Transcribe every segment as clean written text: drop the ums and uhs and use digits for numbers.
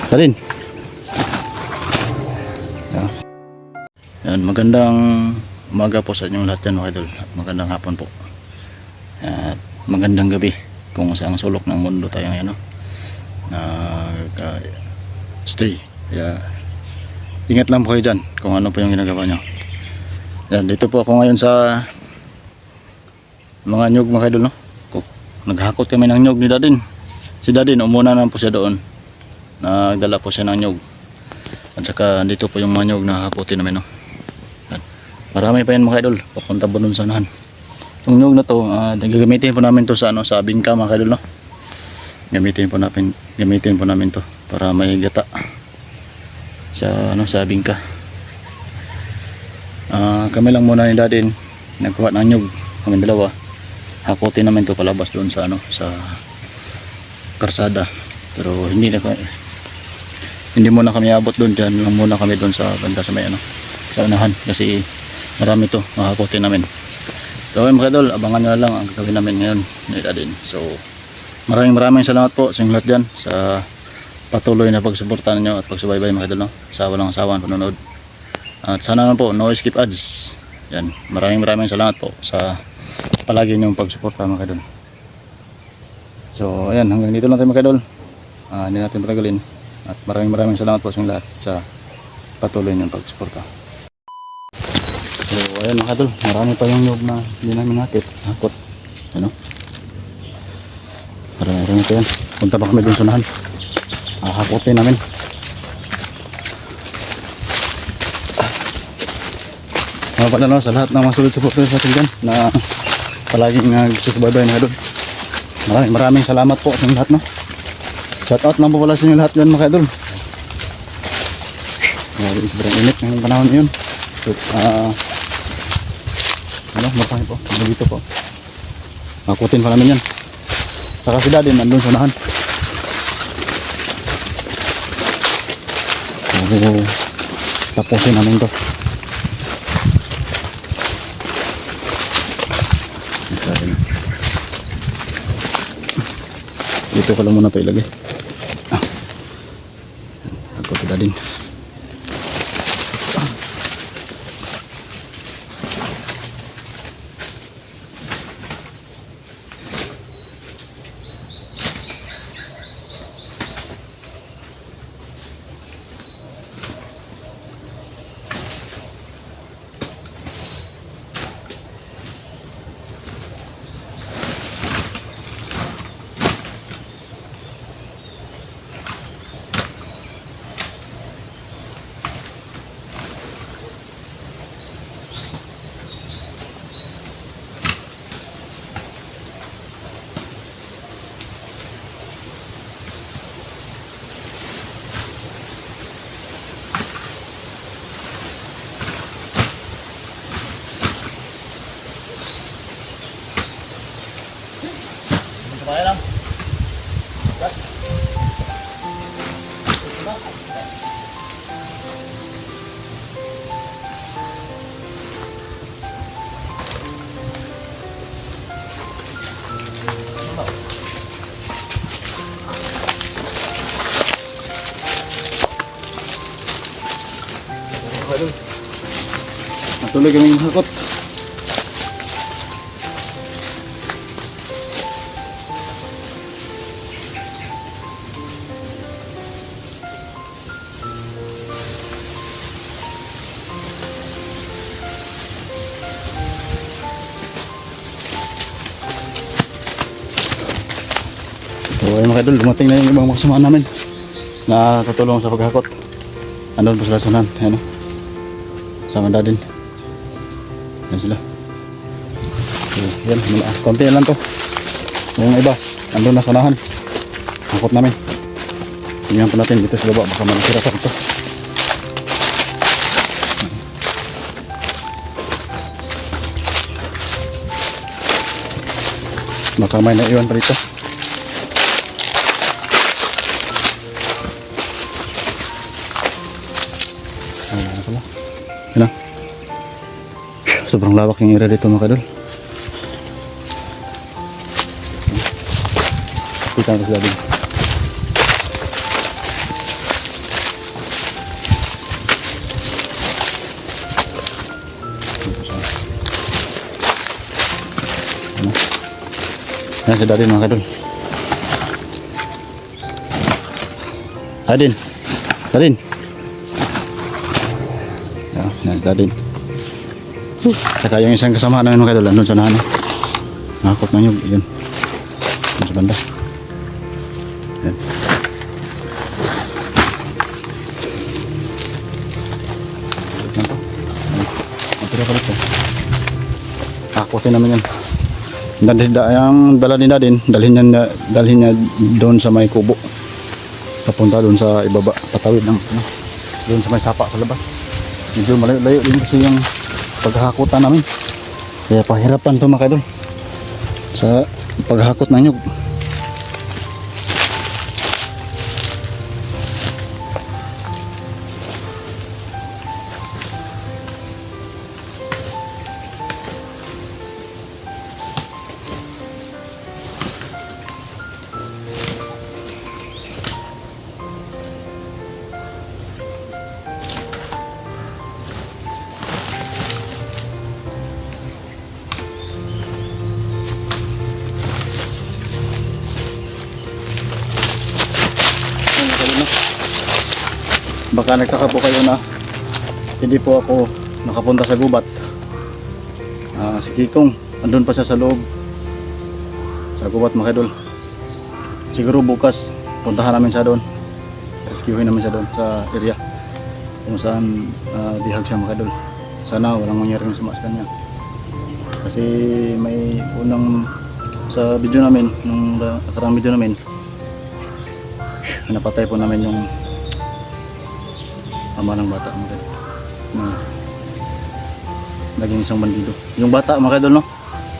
Salin. Yan, magandang umaga po sa inyong lahat yan mga idol. At magandang hapon po. At magandang gabi kung saan sulok ng mundo tayo ngayon. No? Stay. Kaya ingat lang po kayo dyan kung ano po yung ginagawa nyo. Yan, dito po ako ngayon sa mga nyug mga idol. No? Naghakot kami ng nyug ni Dadin. Si Dadin, umuna na po siya doon. Nagdala po siya ng nyug. At saka dito po yung mga nyug na hakutin namin. No? Marami pa yan mga idol, papunta po dun sa unahan. Itong nyug na to, gagamitin po namin to sa sa bingka mga idol, no? Gamitin po namin to para may gata sa bingka. Kami lang muna ni Dadin nagkuha ng nyug, kami dalawa. Hakutin namin to palabas doon sa sa karsada. Pero hindi muna kami abot doon, diyan lang muna kami doon sa banda sa may sa unahan kasi marami to makakutin namin. So mga idol, abangan nyo na lang ang gagawin namin ngayon ni Dadin. So maraming salamat po sa inyong lahat dyan sa patuloy na pagsuporta ninyo at pagsubaybay mga idol, no? Sa walang asawang panonood. At sana naman po no skip ads. Yan, maraming salamat po sa palagi nyong pagsuporta mga idol. So ayan, hanggang dito lang tayo mga idol. Hindi natin patagalin. At maraming salamat po sa inyong lahat sa patuloy nyong pagsuporta. So ayan mga idol, marami pa yung nyug na hindi namin hakot. Ano? Marami pa yan. Punta pa kami dun sa unahan. Hakotin namin. Mga pala sa lahat ng mga sulit supporters natin dyan na palaging nagsusubaybay mga idol. Maraming salamat po sa lahat, no? Shout out lang po pala sa inyo lahat dyan mga idol. Sobrang init ng panahon yun. So, marami po, dito po. Hakutin pa namin yan. Saka si Dadin nandun sa unahan. So, tapusin namin to. Dito ko lang muna ito ilagay. Hakot si Dadin. Kaya lang. Natuloy kami hakot. So ayun mga idol, dumating na yung ibang mga kasama namin na tutulong sa paghakot. Andun po sila sunan, ayan o, sama Dadin. Ayan sila. So yan, konti lang to. Yung iba, andun na sunahan. Hakot namin. Tingnan po natin dito sa baba, baka manasira pa ito. Baka may naiwan pa dito. Yan, sobrang lawak yung area dito mga kadol. Kita ko sa Dadin. Ano? Yan si Dadin mga kadol. Dadin. Dadin. Yan si Dadin. Saka yung isang kasama namin mga kadol. Andun sa nahan. Nakakot na nyug. Yun. Yun sa banda. Yan. Takutin namin yan. Yung dala ni Dadin, dalhin niya doon sa may kubo. Papunta doon sa ibaba, patawid ng doon sa may sapa sa labas. Medyo malayo-layo din kasi yung paghahakutan namin. Kaya pahirapan to mga kadol sa paghahakot ng nyug. Baka nagtaka po kayo na hindi po ako nakapunta sa gubat. Si Kikong andun pa siya sa loob sa gubat mga idol. Siguro bukas puntahan namin siya doon, rescuehin namin siya doon sa area kung saan bihag siya mga idol. Sana walang mangyaring sama sa kanya, kasi may unang sa video namin, nung nakarang video namin, napatay po namin yung ama ng bata mga idol, na naging isang bandido. Yung bata mga idol, no,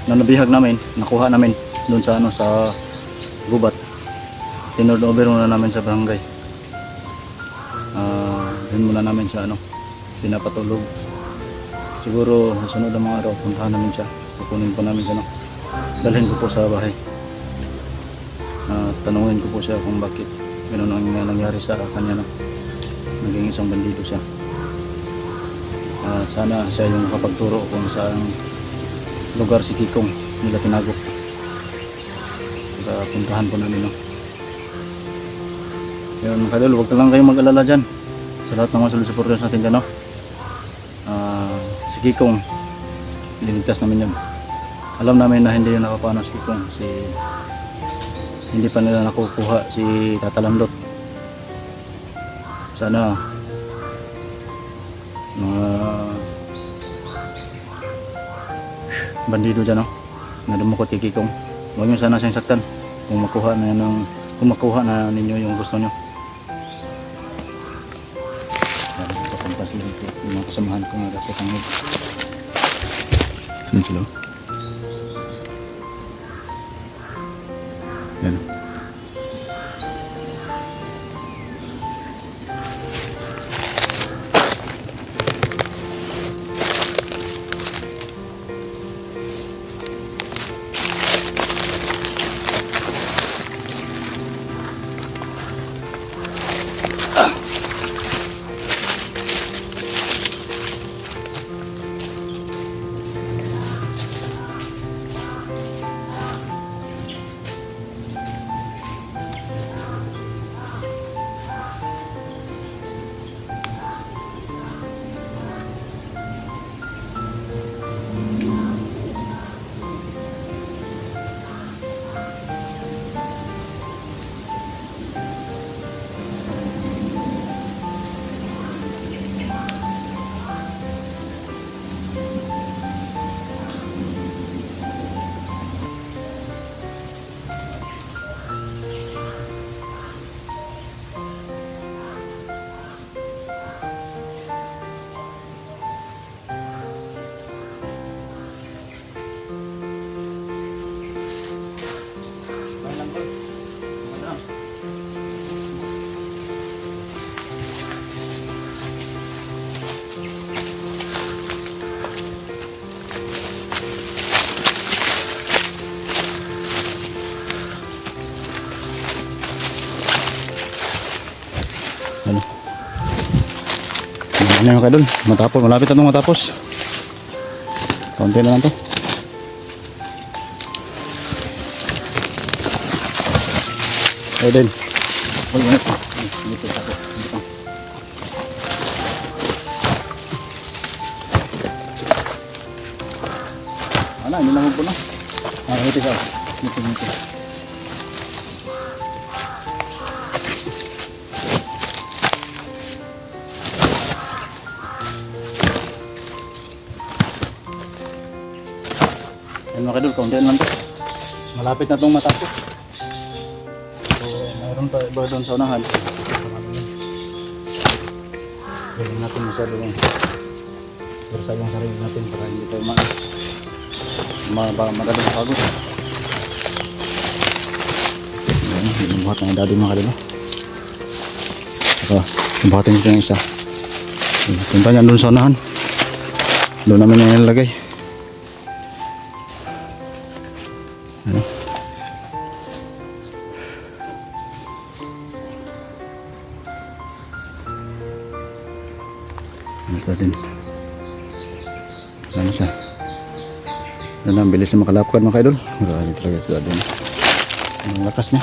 na nabihag namin, nakuha namin doon sa sa gubat. Tinurn over muna namin sa barangay. Yun muna namin siya pinapatulog. Siguro sa sunod na mga araw puntahan namin siya, kukunin po namin siya, no, dalhin ko po sa bahay. Tanungin ko po siya kung bakit ganun ang nangyari sa kanya, no, naging isang bandido siya. Sana siya yung makapagturo kung saan lugar si Kikong nila tinago. Puntahan po namin, no. Yun mga kadol, huwag lang kayong mag-alala dyan sa lahat ng mga supporters natin dyan, no. Si Kikong, liligtas namin yun. Alam namin na hindi yun nakapano si Kikong, kasi hindi pa nila nakukuha si Tatalandot. Sana mga bandido dyan, no, na dumukot kay Kikong, huwag nyo sana siyang saktan kung makuha na ninyo yung gusto nyo. Papunta sila dito, yung mga kasamahan ko na dapat ang yan sila. Yan. Ano yung kadol, matapos, malapit na itong matapos. Kaunti na lang to. Ayo din. Uy, ulit. Dito ako. Dito. Ano, hindi lang po na. Ito siya. Ito. Yan mga kadol, kaunti lang to. Malapit na itong matapos. So, mayroon pa iba doon sa unahan. Gawin natin masyado yung bursa yung sarili natin para hindi tayo madaling pagod. Yan, binuhat na yung daddy mga kadol. Saka, buhatin ito yung isa. Punta niyan doon sa unahan. Doon namin yung nilagay. Basta din. Ano siya? Ano na, bilis na makalapad mga kaidol. Marami talaga sila din. Ang lakas niya.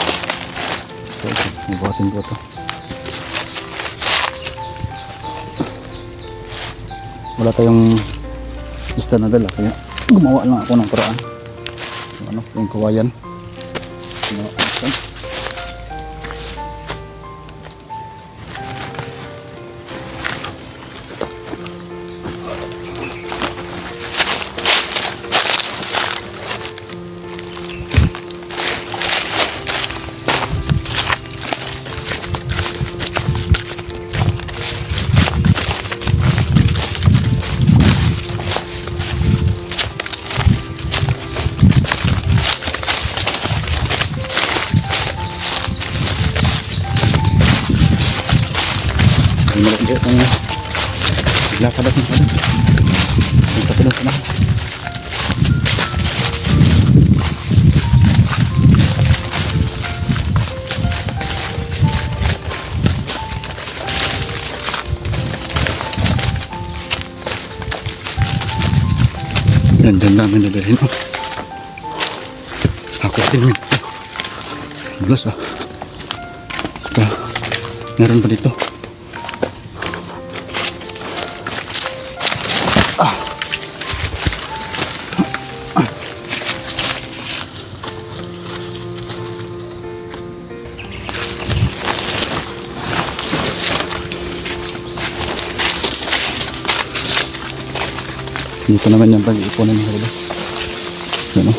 So, mabuhatin po ito. Wala tayong lista na dala. Kaya gumawa lang ako ng paraan. Yung kawayan. Gumawa ako. Malaki itong lakadat ng kalan. Punta ko doon sa mga. Yan, dyan namin nadahin. Ako din yun. Bulas ah. Saka, meron pa dito. Dito naman yan pag-ipunan ng kalabas. Yan o.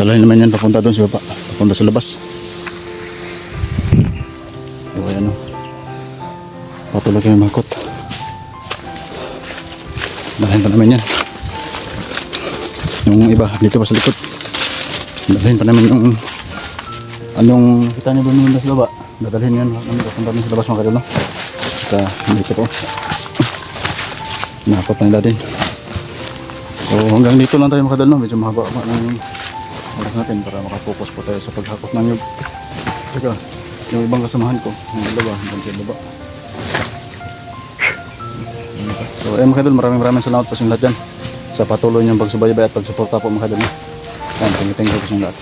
Dalahin naman yan papunta doon sa baba. Papunta sa labas. So ayan o. Patuloy kayo makot. Dalahin pa naman yan. Yung iba dito pa sa likod. Dalahin pa naman yung anong kita niyo doon sa baba. Dadalhin yan. Papunta doon sa labas mga kalabas. Saka dito po. Nakapot na natin. So hanggang dito lang tayo makadal, no? Medyo mahaba pa ng oras natin para makapokus po tayo sa paghakot ng nyug. Teka, yung ibang kasamahan ko, yung dalawa, hanggang sa baba. So ayun mga kadal, maraming salamat po sa lahat dyan sa patuloy niyong pagsubaybay at pagsuporta po mga kadal. Yan, thank you po sa lahat.